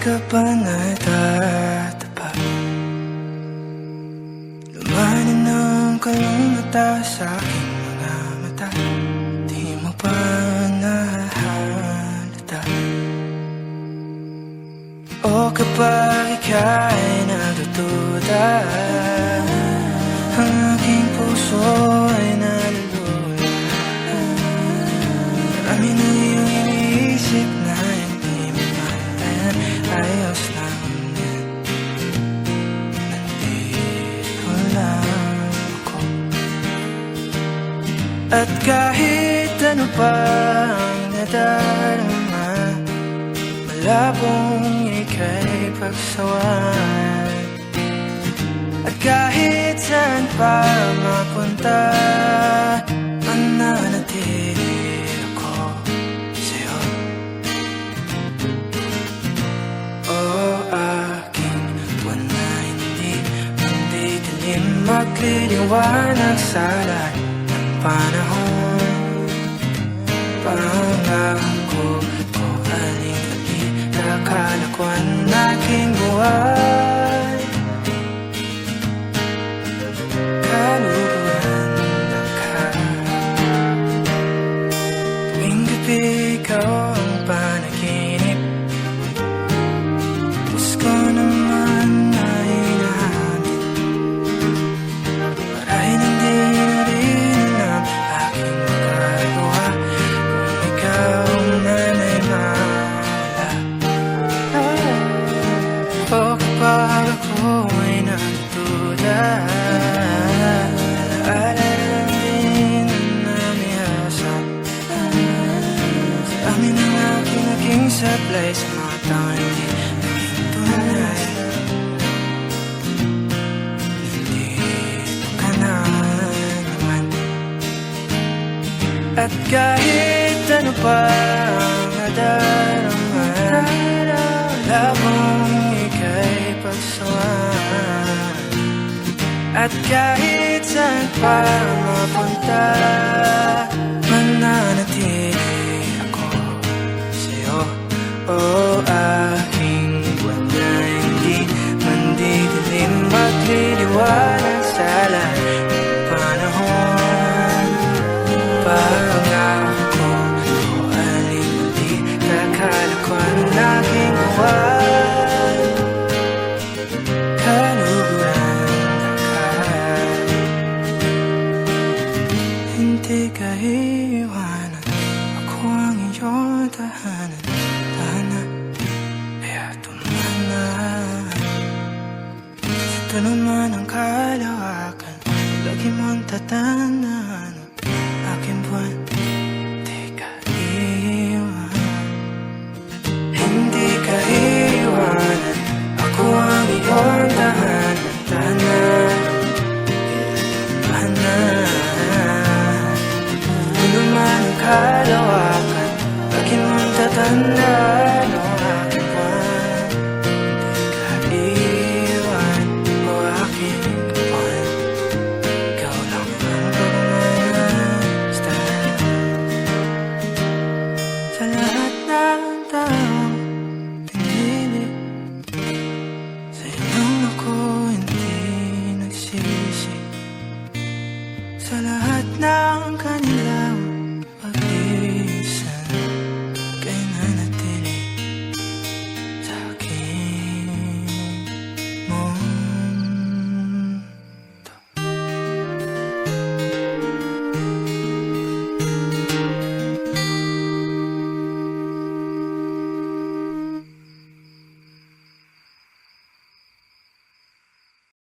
ka ba natatapat? Lumanan ng kalungata sa aking mga mata. Di mo pa nahalata. O kapag ika'y nagdududa, ang aking puso ay nalulula. Amin ang iyong iniisip na hindi mo matayan. Ayos lang yan, nandito lang ako. At kahit ano pa ang nadarama, malabong ika'y pagsawan. At kahit saan pa mapunta, mananatili ako sa'yo. O aking buwan na hindi dilim, magliliwanag sa lahat ng panahon. Pangako ko aling-ali, kakalakwan aking buhay. Kaluguran na ka, tuwing gabi ikaw ang panaginip. Puso ko naman ay hinahamit, marahil hindi na rin ang aking magagawa kung ikaw na may mawala. O kapag ako ay nagduda, amin ang aking naging sablay sa mga taong hindi naging tunay. Nandito ka na naman. At kahit ano pa ang nadarama, labong ika'y pagsawan. At kahit saan pa mapunta, mananatili ako sa'yo. O aking buwan na hindi mandidilim, magliliwanag sa lahat ng panahon. Pangako ko aling-ali, kakalakwan aking buwan. Kaluguran na ka, hindi ka iiwanan. Ako ang iyong tahanan, tahanan, kaya tumana. Ito naman ang kalawakan, lagi mong tatandaan. Aking buwan, di ka iiwanan. Hindi ka iiwanan. Ako ang iyong tahanan, tahanan, tahanan. Ito naman ang kalawakan, lagi mong tatandaan. O aking buwan, hindi ka iiwan. O aking buwan, ikaw lang ang pagmasdan. Sa lahat ng taong pinili, sa'yo lang ako hindi nagsisi. Sa lahat ng kanila